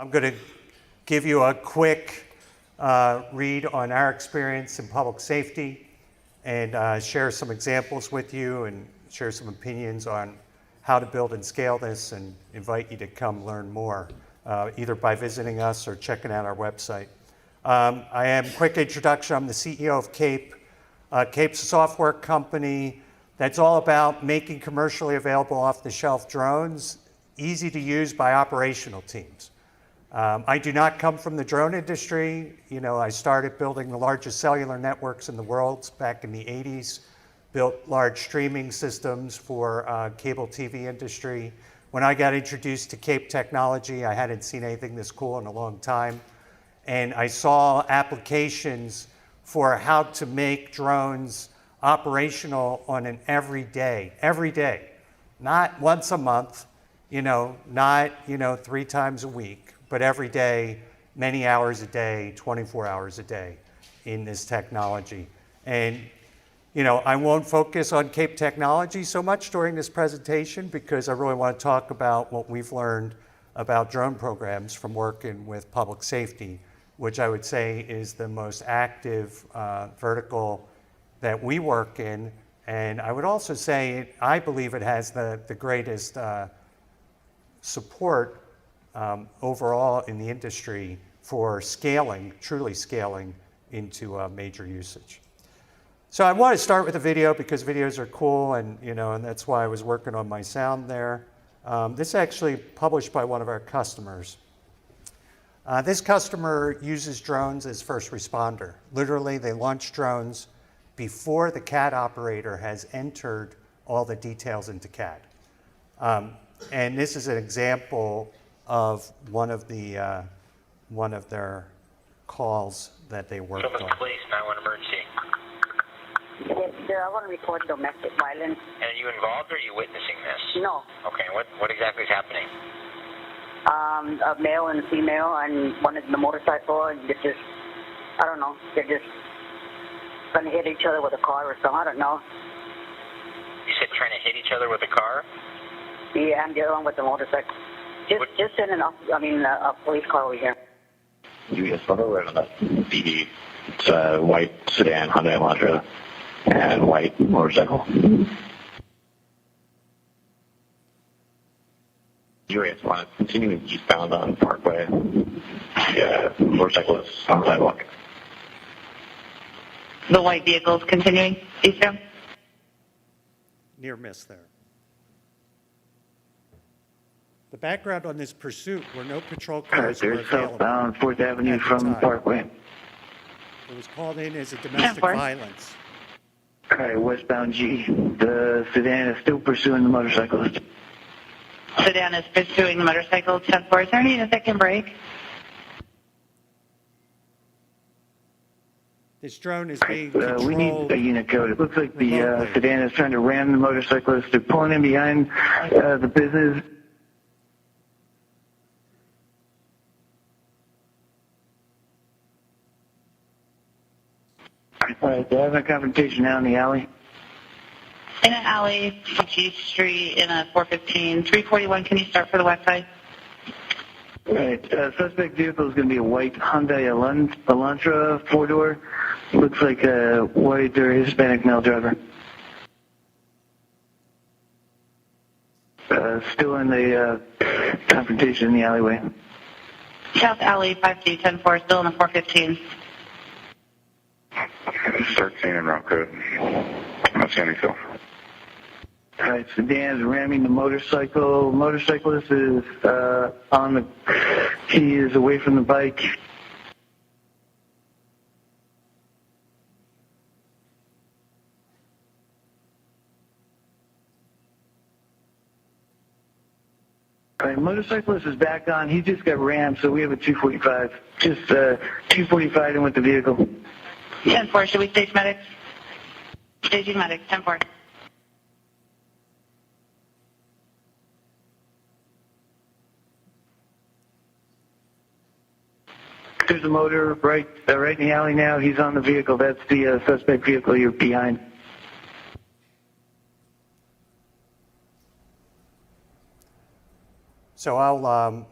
I'm going to give you a quick read on our experience in public safety and share some examples with you and share some opinions on how to build and scale this, and invite you to come learn more, either by visiting us or checking out our website. I am, quick introduction, I'm the CEO of CAPE. CAPE's a software company that's all about making commercially available off-the-shelf drones easy to use by operational teams. I do not come from the drone industry. You know, I started building the largest cellular networks in the world back in the 80s, built large streaming systems for cable TV industry. When I got introduced to CAPE technology, I hadn't seen anything this cool in a long time. And I saw applications for how to make drones operational on an every day, not once a month, not 3 times a week, but every day, many hours a day, 24 hours a day in this technology. And I won't focus on CAPE technology so much during this presentation because I really want to talk about what we've learned about drone programs from working with public safety, which I would say is the most active vertical that we work in. And I would also say, I believe it has the greatest support overall in the industry for scaling, truly scaling into major usage. So I want to start with a video because videos are cool, and and that's why I was working on my sound there. This is actually published by one of our customers. This customer uses drones as first responder. Literally, they launch drones before the CAD operator has entered all the details into CAD. And this is an example of one of their calls that they worked on. Police, 911 emergency. Yes, sir, I want to report domestic violence. And are you involved or are you witnessing this? No. Okay, what exactly is happening? A male and female, and one is in the motorcycle, and they're just, I don't know, they're just going to hit each other with a car or something, I don't know. You said trying to hit each other with a car? Yeah, and the other one with the motorcycle. Just in a police car over here. US photo, we're on the PD. It's a white sedan, Hyundai Elantra, and white motorcycle. US one continuing eastbound on Parkway. Yeah, motorcycle is on the sidewalk. The white vehicle is continuing eastbound? Near miss there. The background on this pursuit were no patrol cars were There's available. southbound 4th Avenue at the from time. Parkway. It was called in as a domestic violence. Alright, westbound G. The sedan is still pursuing the motorcyclist. Sedan is pursuing the motorcycle. 10-4. Is there any that can brake? This drone is being controlled. We need a unit code. It looks like the sedan is trying to ram the motorcyclist. They're pulling in behind the business. All right, they're having a confrontation now in the alley. In an alley, G Street, in a 415. 341, can you start for the west side? Right, suspect vehicle is going to be a white Hyundai Elantra 4-door. Looks like a white or Hispanic male driver. Still in the confrontation in the alleyway. South Alley, 5G, 10-4, still in the 415. 13 in route code. That's Sandyville. All right, sedan's ramming the motorcycle. Motorcyclist is he is away from the bike. All right, motorcyclist is back on. He just got rammed, so we have a 245. Just 245 in with the vehicle. 10-4, should we stage medics? Staging medics, 10-4. There's a motor right in the alley now. He's on the vehicle. That's the suspect vehicle you're behind. So I'll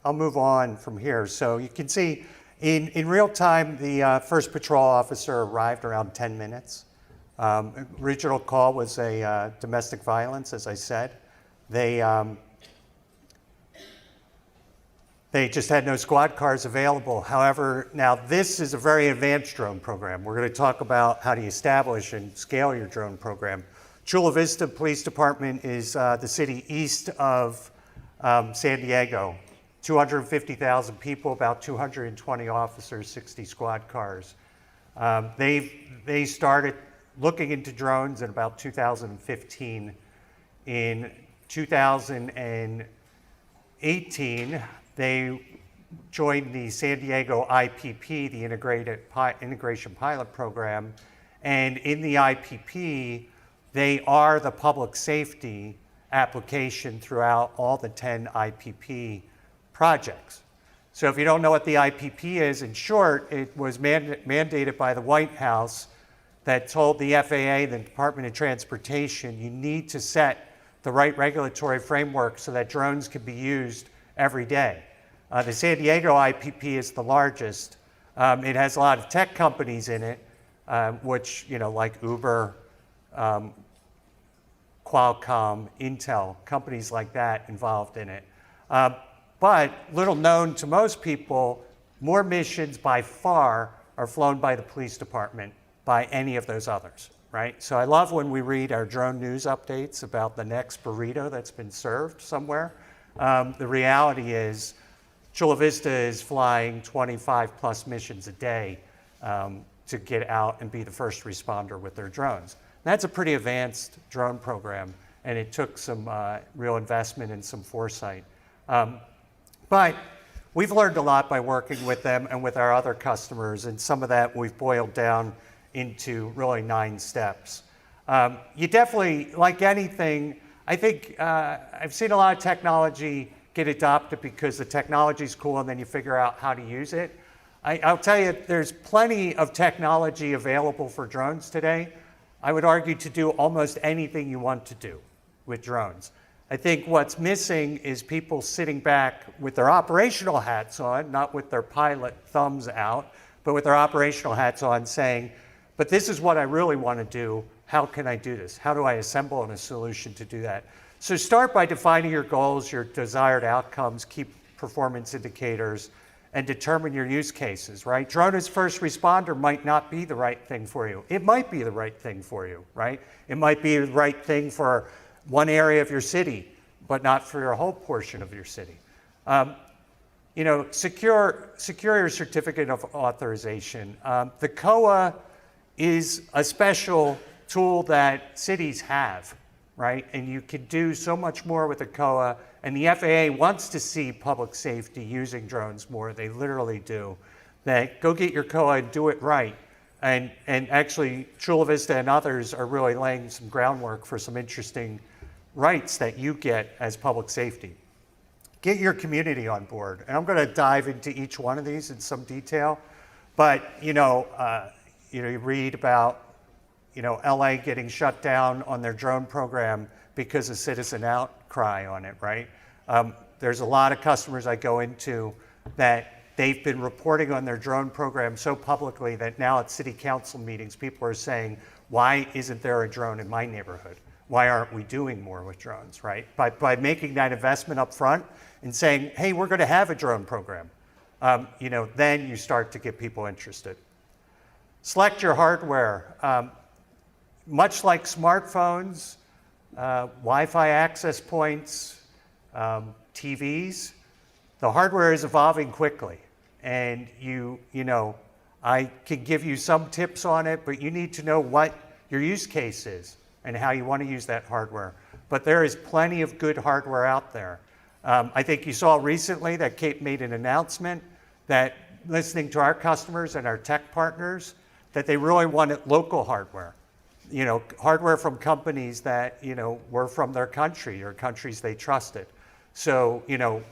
I'll move on from here. So you can see in real time, the first patrol officer arrived around 10 minutes. Original call was a domestic violence, as I said. They just had no squad cars available. However, now this is a very advanced drone program. We're going to talk about how do you establish and scale your drone program. Chula Vista Police Department is the city east of San Diego. 250,000 people, about 220 officers, 60 squad cars. They started looking into drones in about 2015. In 2018, they joined the San Diego IPP, the Integration Pilot Program, and in the IPP, they are the public safety application throughout all the 10 IPP projects. So if you don't know what the IPP is, in short, it was mandated by the White House that told the FAA, the Department of Transportation, you need to set the right regulatory framework so that drones can be used every day. The San Diego IPP is the largest. It has a lot of tech companies in it, which, like Uber, Qualcomm, Intel, companies like that involved in it. But little known to most people, more missions by far are flown by the police department by any of those others, right? So I love when we read our drone news updates about the next burrito that's been served somewhere. The reality is Chula Vista is flying 25 plus missions a day to get out and be the first responder with their drones. That's a pretty advanced drone program, and it took some real investment and some foresight. But we've learned a lot by working with them and with our other customers, and some of that we've boiled down into really 9 steps. You definitely, like anything, I think I've seen a lot of technology get adopted because the technology's cool and then you figure out how to use it. I'll tell you, there's plenty of technology available for drones today. I would argue to do almost anything you want to do with drones. I think what's missing is people sitting back with their operational hats on, not with their pilot thumbs out, but with their operational hats on saying, but this is what I really want to do. How can I do this? How do I assemble a solution to do that? So start by defining your goals, your desired outcomes, key performance indicators, and determine your use cases, right? Drone as first responder might not be the right thing for you. It might be the right thing for you, right? It might be the right thing for one area of your city, but not for your whole portion of your city. Secure your certificate of authorization. The COA is a special tool that cities have, right? And you can do so much more with the COA, and the FAA wants to see public safety using drones more. They literally do. That go get your COA and do it right. And actually, Chula Vista and others are really laying some groundwork for some interesting rights that you get as public safety. Get your community on board. And I'm going to dive into each one of these in some detail. But, you read about LA getting shut down on their drone program because of citizen outcry on it, right? There's a lot of customers I go into that they've been reporting on their drone program so publicly that now at city council meetings, people are saying, why isn't there a drone in my neighborhood? Why aren't we doing more with drones, right? By making that investment up front and saying, hey, we're going to have a drone program, then you start to get people interested. Select your hardware. Much like smartphones, Wi-Fi access points, TVs, the hardware is evolving quickly. And I can give you some tips on it, but you need to know what your use case is and how you want to use that hardware. But there is plenty of good hardware out there. I think you saw recently that Cape made an announcement that listening to our customers and our tech partners, that they really wanted local hardware. Hardware from companies that, were from their country or countries they trusted. So,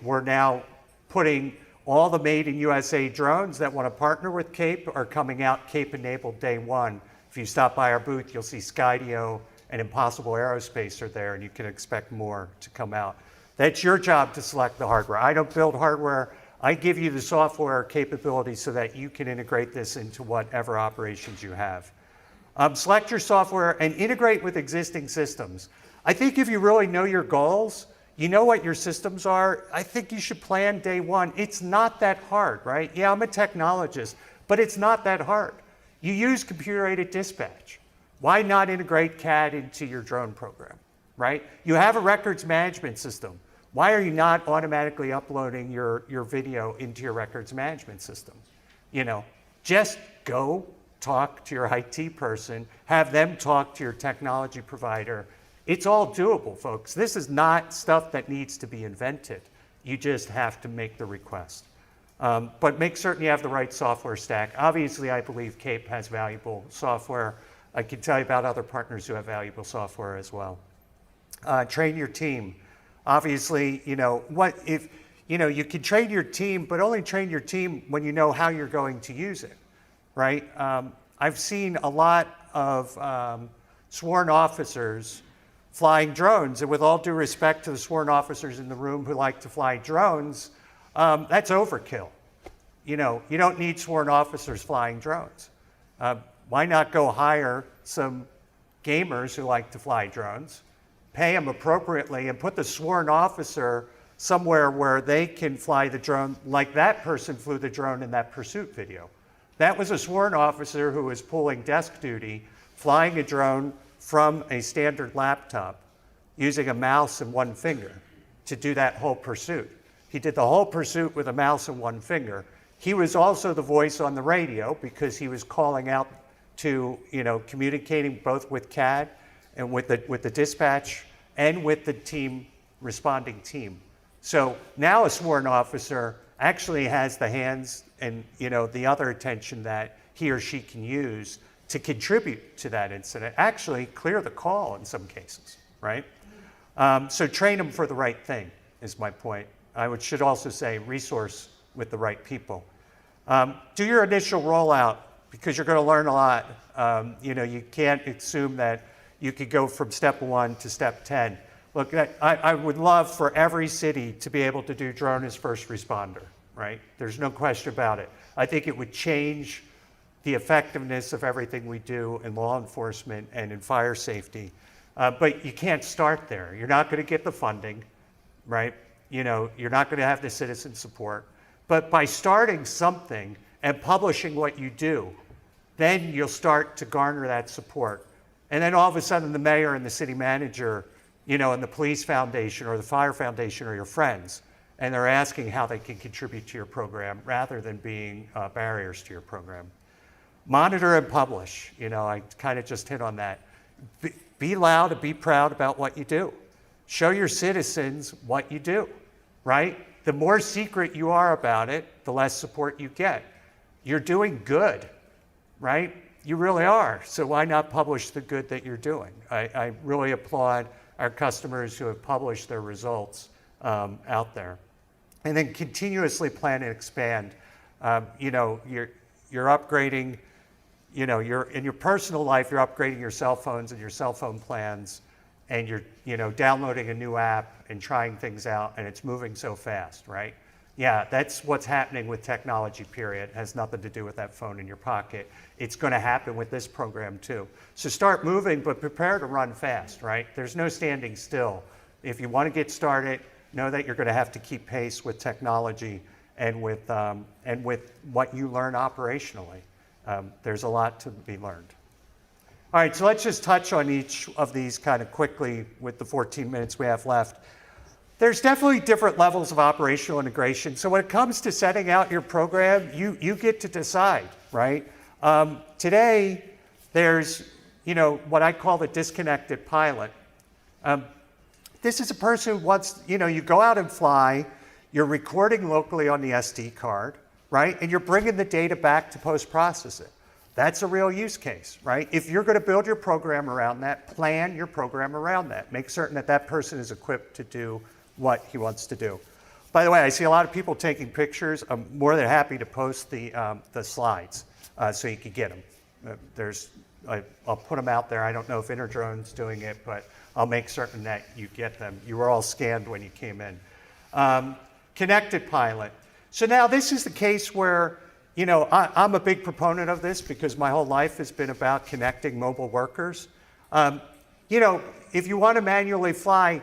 we're now putting all the made in USA drones that want to partner with Cape are coming out Cape enabled day one. If you stop by our booth, you'll see Skydio and Impossible Aerospace are there, and you can expect more to come out. That's your job to select the hardware. I don't build hardware. I give you the software capability so that you can integrate this into whatever operations you have. Select your software and integrate with existing systems. I think if you really know your goals, you know what your systems are, I think you should plan day one. It's not that hard, right? Yeah, I'm a technologist, but it's not that hard. You use computer-aided dispatch. Why not integrate CAD into your drone program, right? You have a records management system. Why are you not automatically uploading your video into your records management system? You know, just go talk to your IT person, have them talk to your technology provider. It's all doable, folks. This is not stuff that needs to be invented. You just have to make the request. But make certain you have the right software stack. Obviously, I believe CAPE has valuable software. I can tell you about other partners who have valuable software as well. Train your team. Obviously, you know, you can train your team, but only train your team when you know how you're going to use it, right? I've seen a lot of sworn officers flying drones, and with all due respect to the sworn officers in the room who like to fly drones, that's overkill. You know, you don't need sworn officers flying drones. Why not go hire some gamers who like to fly drones, pay them appropriately, and put the sworn officer somewhere where they can fly the drone like that person flew the drone in that pursuit video. That was a sworn officer who was pulling desk duty, flying a drone from a standard laptop, using a mouse and one finger to do that whole pursuit. He did the whole pursuit with a mouse and one finger. He was also the voice on the radio because he was calling out to, you know, communicating both with CAD and with the dispatch and with the team, responding team. So now a sworn officer actually has the hands and, you know, the other attention that he or she can use to contribute to that incident, actually clear the call in some cases, right? So train them for the right thing is my point. I should also say resource with the right people. Do your initial rollout because you're going to learn a lot. You know, you can't assume that you could go from step 1 to step 10. Look, I would love for every city to be able to do drone as first responder, right? There's no question about it. I think it would change the effectiveness of everything we do in law enforcement and in fire safety. But you can't start there. You're not going to get the funding, right? You know, you're not going to have the citizen support. But by starting something and publishing what you do, then you'll start to garner that support. And then all of a sudden the mayor and the city manager, you know, and the police foundation or the fire foundation are your friends. And they're asking how they can contribute to your program rather than being barriers to your program. Monitor and publish. You know, I kind of just hit on that. Be loud and be proud about what you do. Show your citizens what you do, right? The more secret you are about it, the less support you get. You're doing good, right? You really are. So why not publish the good that you're doing? I really applaud our customers who have published their results out there. And then continuously plan and expand. You know, you're upgrading, you know, in your personal life, you're upgrading your cell phones and your cell phone plans, and you're, you know, downloading a new app and trying things out, and it's moving so fast, right? Yeah, that's what's happening with technology, period. It has nothing to do with that phone in your pocket. It's going to happen with this program too. So start moving, but prepare to run fast, right? There's no standing still. If you want to get started, know that you're going to have to keep pace with technology and with what you learn operationally. There's a lot to be learned. All right, so let's just touch on each of these kind of quickly with the 14 minutes we have left. There's definitely different levels of operational integration. So when it comes to setting out your program, you get to decide, right? Today, there's, you know, what I call the disconnected pilot. This is a person who wants, you know, you go out and fly, you're recording locally on the SD card, right? And you're bringing the data back to post-process it. That's a real use case, right? If you're going to build your program around that, plan your program around that. Make certain that that person is equipped to do what he wants to do. By the way, I see a lot of people taking pictures. I'm more than happy to post the slides so you can get them. I'll put them out there. I don't know if InterDrone's doing it, but I'll make certain that you get them. You were all scanned when you came in. Connected pilot. So now this is the case where, you know, I'm a big proponent of this because my whole life has been about connecting mobile workers. You know, if you want to manually fly,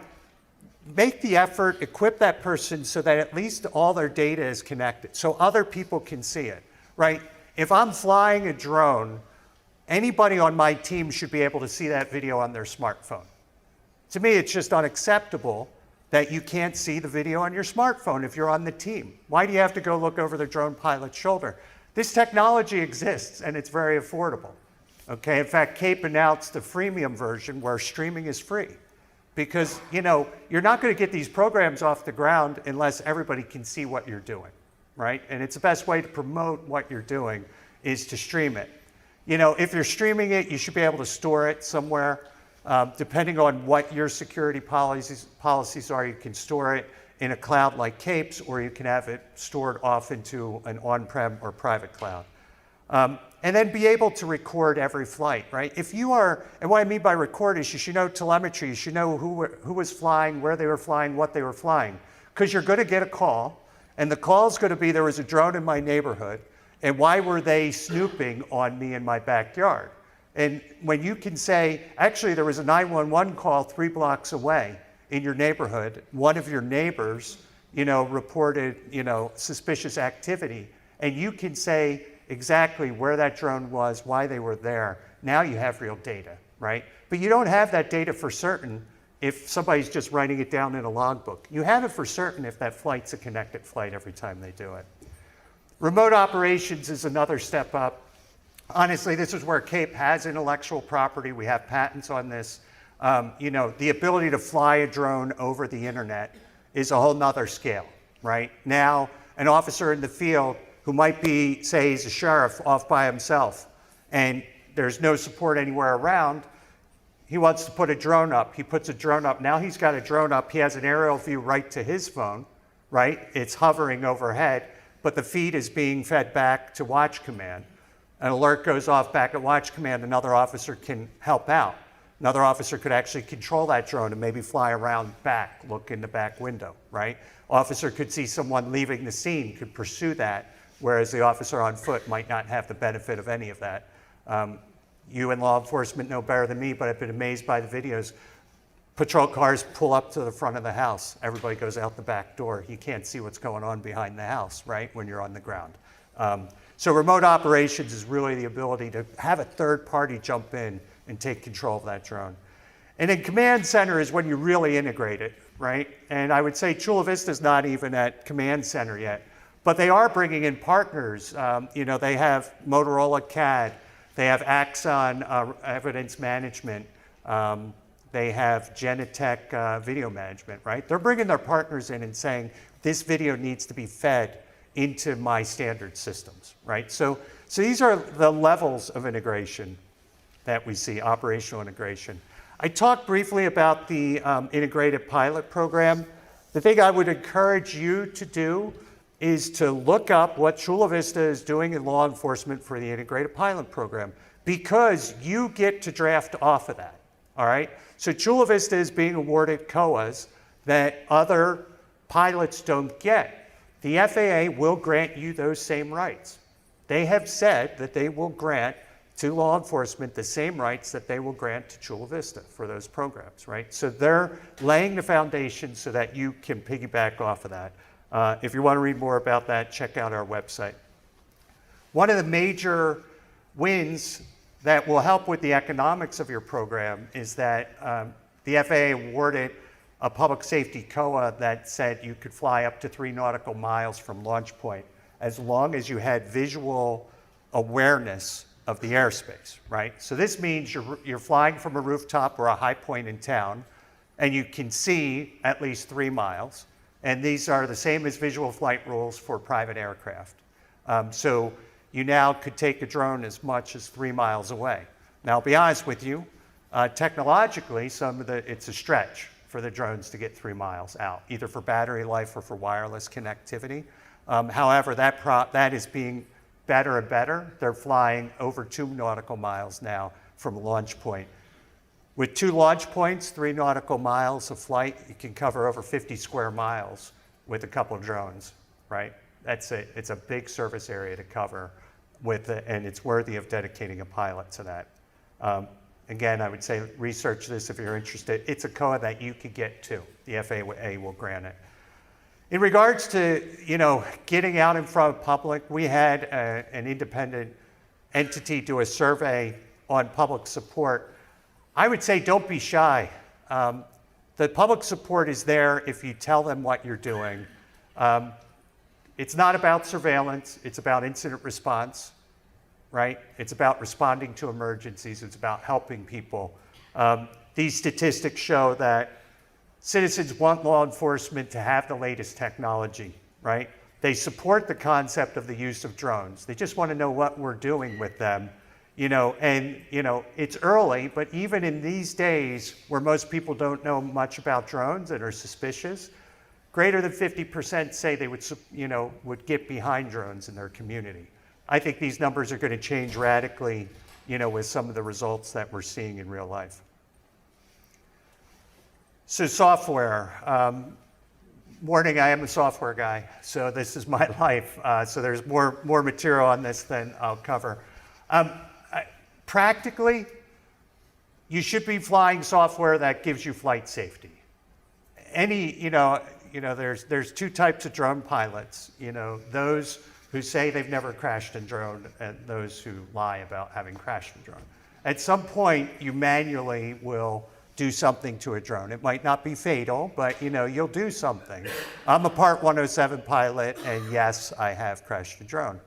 make the effort, equip that person so that at least all their data is connected so other people can see it, right? If I'm flying a drone, anybody on my team should be able to see that video on their smartphone. To me, it's just unacceptable that you can't see the video on your smartphone if you're on the team. Why do you have to go look over the drone pilot's shoulder? This technology exists and it's very affordable. Okay, in fact, CAPE announced the freemium version where streaming is free. Because, you know, you're not going to get these programs off the ground unless everybody can see what you're doing, right? And it's the best way to promote what you're doing is to stream it. You know, if you're streaming it, you should be able to store it somewhere. Depending on what your security policies are, you can store it in a cloud like CAPE's, or you can have it stored off into an on-prem or private cloud. And then be able to record every flight, right? If you are, and what I mean by record is you should know telemetry, you should know who was flying, where they were flying, what they were flying. Because you're going to get a call, and the call is going to be, there was a drone in my neighborhood, and why were they snooping on me in my backyard? And when you can say, actually there was a 911 call 3 blocks away in your neighborhood, one of your neighbors, you know, reported, you know, suspicious activity, and you can say, exactly where that drone was, why they were there. Now you have real data, right? But you don't have that data for certain if somebody's just writing it down in a logbook. You have it for certain if that flight's a connected flight every time they do it. Remote operations is another step up. Honestly, this is where CAPE has intellectual property. We have patents on this. You know, the ability to fly a drone over the internet is a whole nother scale, right? Now, an officer in the field who might be, say he's a sheriff off by himself and there's no support anywhere around, he wants to put a drone up. He puts a drone up. Now he's got a drone up. He has an aerial view right to his phone, right? It's hovering overhead, but the feed is being fed back to Watch Command. An alert goes off back at Watch Command. Another officer can help out. Another officer could actually control that drone and maybe fly around back, look in the back window, right? Officer could see someone leaving the scene, could pursue that, whereas the officer on foot might not have the benefit of any of that. You in law enforcement know better than me, but I've been amazed by the videos. Patrol cars pull up to the front of the house. Everybody goes out the back door. You can't see what's going on behind the house, right, when you're on the ground. So remote operations is really the ability to have a third party jump in and take control of that drone. And then command center is when you really integrate it, right? And I would say Chula Vista is not even at command center yet. But they are bringing in partners. You know, they have Motorola CAD, they have Axon evidence management, they have Genetech video management, right? They're bringing their partners in and saying, this video needs to be fed into my standard systems, right? So these are the levels of integration that we see, operational integration. I talked briefly about the integrated pilot program. The thing I would encourage you to do is to look up what Chula Vista is doing in law enforcement for the integrated pilot program, because you get to draft off of that, all right? So Chula Vista is being awarded COAs that other pilots don't get. The FAA will grant you those same rights. They have said that they will grant to law enforcement the same rights that they will grant to Chula Vista for those programs, right? So they're laying the foundation so that you can piggyback off of that. If you want to read more about that, check out our website. One of the major wins that will help with the economics of your program is that the FAA awarded a public safety COA that said you could fly up to 3 nautical miles from launch point as long as you had visual awareness of the airspace, right? So this means you're flying from a rooftop or a high point in town, and you can see at least 3 miles. And these are the same as visual flight rules for private aircraft. So you now could take a drone as much as 3 miles away. Now, I'll be honest with you, technologically, it's a stretch for the drones to get 3 miles out, either for battery life or for wireless connectivity. However, that is being better and better. They're flying over 2 nautical miles now from a launch point With 2 launch points, 3 nautical miles of flight, you can cover over 50 square miles with a couple of drones, right? That's it. It's a big surface area to cover and it's worthy of dedicating a pilot to that. Again, I would say research this if you're interested. It's a COA that you could get to. The FAA will grant it. In regards to, getting out in front of public, we had an independent entity do a survey on public support. I would say don't be shy. The public support is there if you tell them what you're doing. It's not about surveillance, it's about incident response, right? It's about responding to emergencies, it's about helping people. These statistics show that citizens want law enforcement to have the latest technology, right? They support the concept of the use of drones. They just want to know what we're doing with them. It's early, but even in these days where most people don't know much about drones and are suspicious, greater than 50% say they would get behind drones in their community. I think these numbers are going to change radically, with some of the results that we're seeing in real life. So software. Warning, I am a software guy, so this is my life. So there's more material on this than I'll cover. Practically, you should be flying software that gives you flight safety. There's 2 types of drone pilots. Those who say they've never crashed in drone, and those who lie about having crashed in drone. At some point, you manually will do something to a drone. It might not be fatal, but you'll do something. I'm a Part 107 pilot, and yes, I have crashed a drone.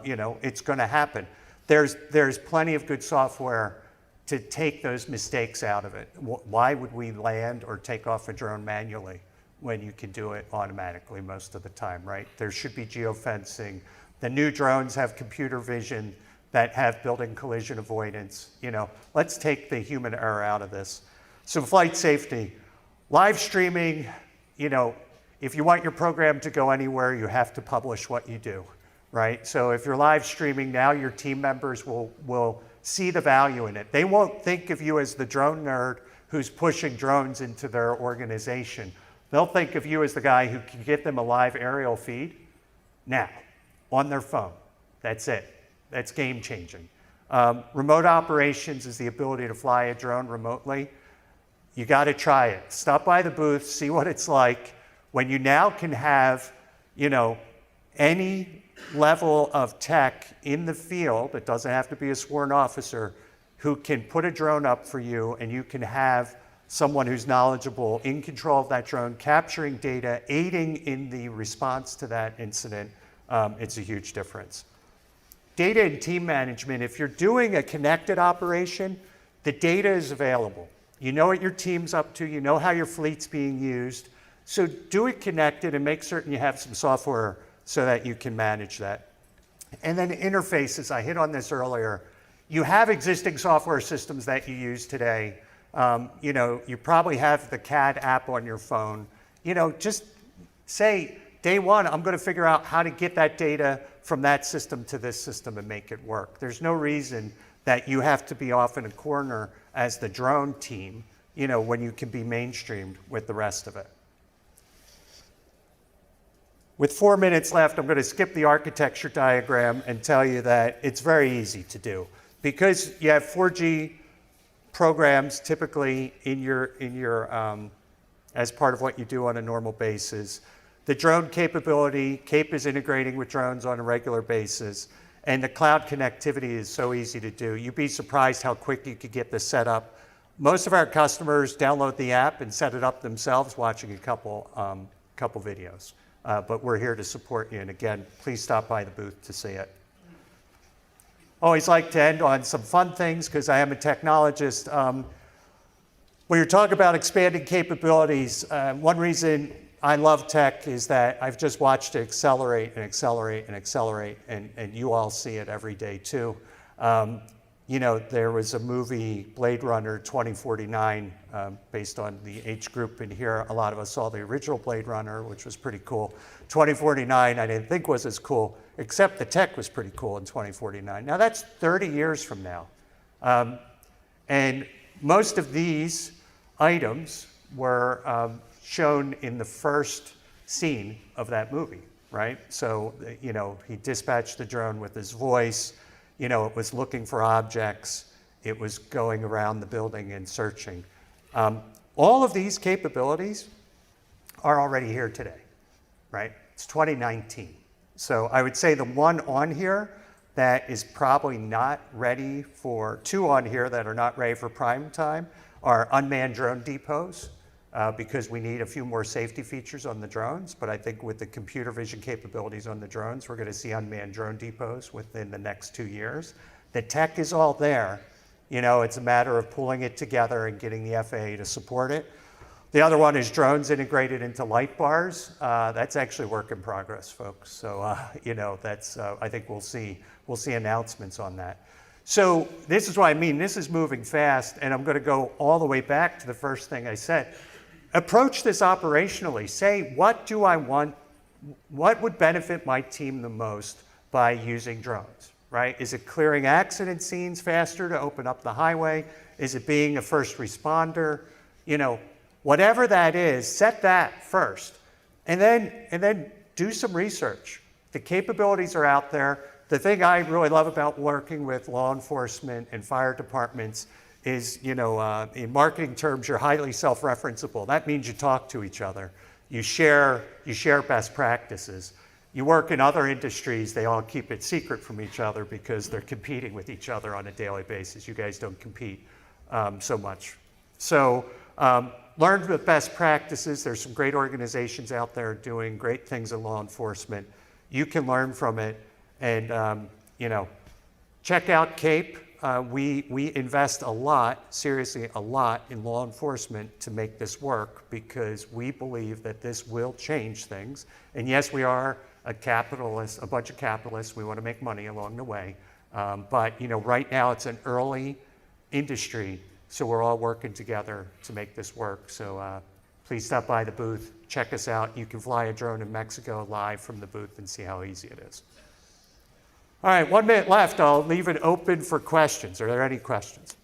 It's going to happen. There's plenty of good software to take those mistakes out of it. Why would we land or take off a drone manually when you can do it automatically most of the time, right? There should be geofencing. The new drones have computer vision that have built-in collision avoidance. Let's take the human error out of this. So flight safety, live streaming, if you want your program to go anywhere, you have to publish what you do, right? So if you're live streaming now, your team members will see the value in it. They won't think of you as the drone nerd who's pushing drones into their organization. They'll think of you as the guy who can get them a live aerial feed now on their phone. That's it. That's game changing. Remote operations is the ability to fly a drone remotely. You got to try it. Stop by the booth, see what it's like. When you now can have, any level of tech in the field, it doesn't have to be a sworn officer, who can put a drone up for you, and you can have someone who's knowledgeable in control of that drone, capturing data, aiding in the response to that incident. It's a huge difference. Data and team management, if you're doing a connected operation, the data is available. You know what your team's up to, you know how your fleet's being used. So do it connected and make certain you have some software so that you can manage that. And then interfaces, I hit on this earlier. You have existing software systems that you use today. You probably have the CAD app on your phone. Just say, day one, I'm going to figure out how to get that data from that system to this system and make it work. There's no reason that you have to be off in a corner as the drone team, when you can be mainstreamed with the rest of it. With 4 minutes left, I'm going to skip the architecture diagram and tell you that it's very easy to do. Because you have 4G programs typically in your as part of what you do on a normal basis. The drone capability, CAPE is integrating with drones on a regular basis, and the cloud connectivity is so easy to do. You'd be surprised how quick you could get this set up. Most of our customers download the app and set it up themselves, watching a couple videos. But we're here to support you, and again, please stop by the booth to see it. Always like to end on some fun things because I am a technologist. When you're talking about expanding capabilities, one reason I love tech is that I've just watched it accelerate and accelerate and accelerate, and you all see it every day too. There was a movie, Blade Runner 2049, based on the age group in here. A lot of us saw the original Blade Runner, which was pretty cool. 2049 I didn't think was as cool, except the tech was pretty cool in 2049. Now that's 30 years from now. And most of these items were shown in the first scene of that movie, right? So, he dispatched the drone with his voice, it was looking for objects, it was going around the building and searching. All of these capabilities are already here today, right? It's 2019. So I would say the one on here that is probably not ready for, two on here that are not ready for prime time are unmanned drone depots, because we need a few more safety features on the drones. But I think with the computer vision capabilities on the drones, we're going to see unmanned drone depots within the next 2 years. The tech is all there. It's a matter of pulling it together and getting the FAA to support it. The other one is drones integrated into light bars. That's actually work in progress, folks. So, that's, I think we'll see announcements on that. So this is what I mean. This is moving fast, and I'm going to go all the way back to the first thing I said. Approach this operationally. Say, what do I want? What would benefit my team the most by using drones, right? Is it clearing accident scenes faster to open up the highway? Is it being a first responder? Whatever that is, set that first. And then do some research. The capabilities are out there. The thing I really love about working with law enforcement and fire departments is, in marketing terms, you're highly self-referenceable. That means you talk to each other. You share best practices. You work in other industries, they all keep it secret from each other because they're competing with each other on a daily basis. You guys don't compete so much. So learn the best practices. There's some great organizations out there doing great things in law enforcement. You can learn from it. And, check out CAPE. We invest a lot, seriously a lot, in law enforcement to make this work because we believe that this will change things. And yes, we are a bunch of capitalists. We want to make money along the way. But, right now it's an early industry, so we're all working together to make this work. So please stop by the booth, check us out. You can fly a drone in Mexico live from the booth and see how easy it is. All right, 1 minute left. I'll leave it open for questions. Are there any questions?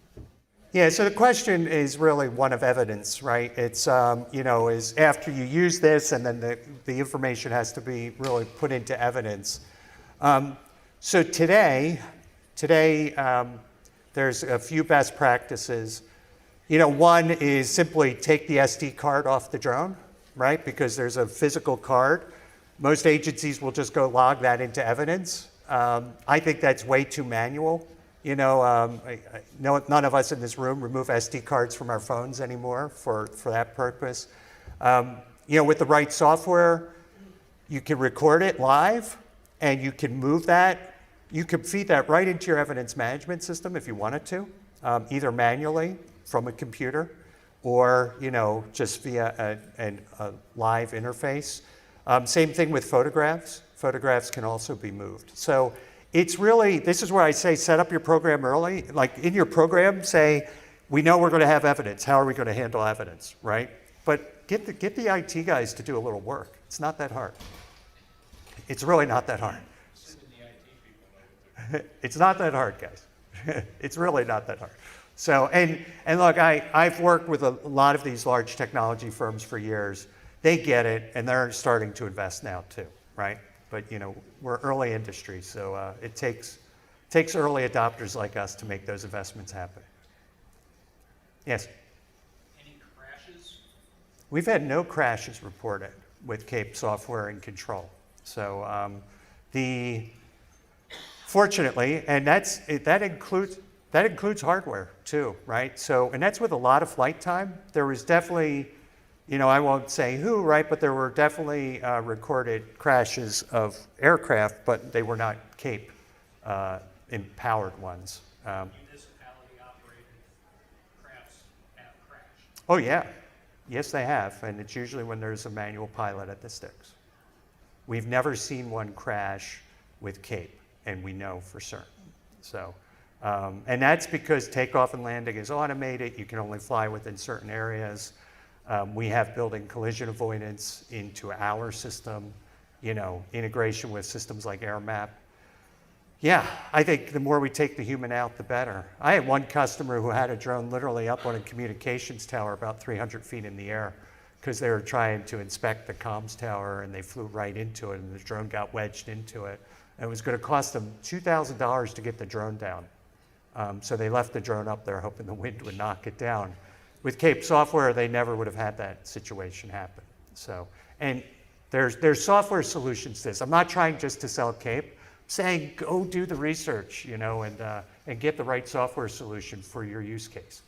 Yeah, so the question is really one of evidence, right? It's, is after you use this and then the information has to be really put into evidence. So today, there's a few best practices. One is simply take the SD card off the drone, right? Because there's a physical card. Most agencies will just go log that into evidence. I think that's way too manual. None of us in this room remove SD cards from our phones anymore for that purpose. With the right software, you can record it live and you can move that. You can feed that right into your evidence management system if you wanted to, either manually from a computer or, just via a live interface. Same thing with photographs. Photographs can also be moved. So it's really, this is where I say set up your program early. Like in your program, say, we know we're going to have evidence. How are we going to handle evidence, right? But get the IT guys to do a little work. It's not that hard. It's really not that hard. It's not that hard, guys. It's really not that hard. So, and look, I've worked with a lot of these large technology firms for years. They get it, and they're starting to invest now too, right? But we're early industry, so it takes early adopters like us to make those investments happen. Yes? Any crashes? We've had no crashes reported with CAPE software and control. So fortunately, and that includes hardware too, right? So, and that's with a lot of flight time. There was definitely, I won't say who, right? But there were definitely recorded crashes of aircraft, but they were not CAPE empowered ones. Municipality-operated crafts have crashed. Oh yeah, yes they have, and it's usually when there's a manual pilot at the sticks. We've never seen one crash with CAPE, and we know for certain. So, and that's because takeoff and landing is automated. You can only fly within certain areas. We have built-in collision avoidance into our system, integration with systems like AirMap. Yeah, I think the more we take the human out, the better. I had one customer who had a drone literally up on a communications tower about 300 feet in the air because they were trying to inspect the comms tower and they flew right into it and the drone got wedged into it. And it was going to cost them $2,000 to get the drone down. So they left the drone up there hoping the wind would knock it down. With CAPE software, they never would have had that situation happen. So, and there's software solutions to this. I'm not trying just to sell CAPE. I'm saying go do the research, and get the right software solution for your use case.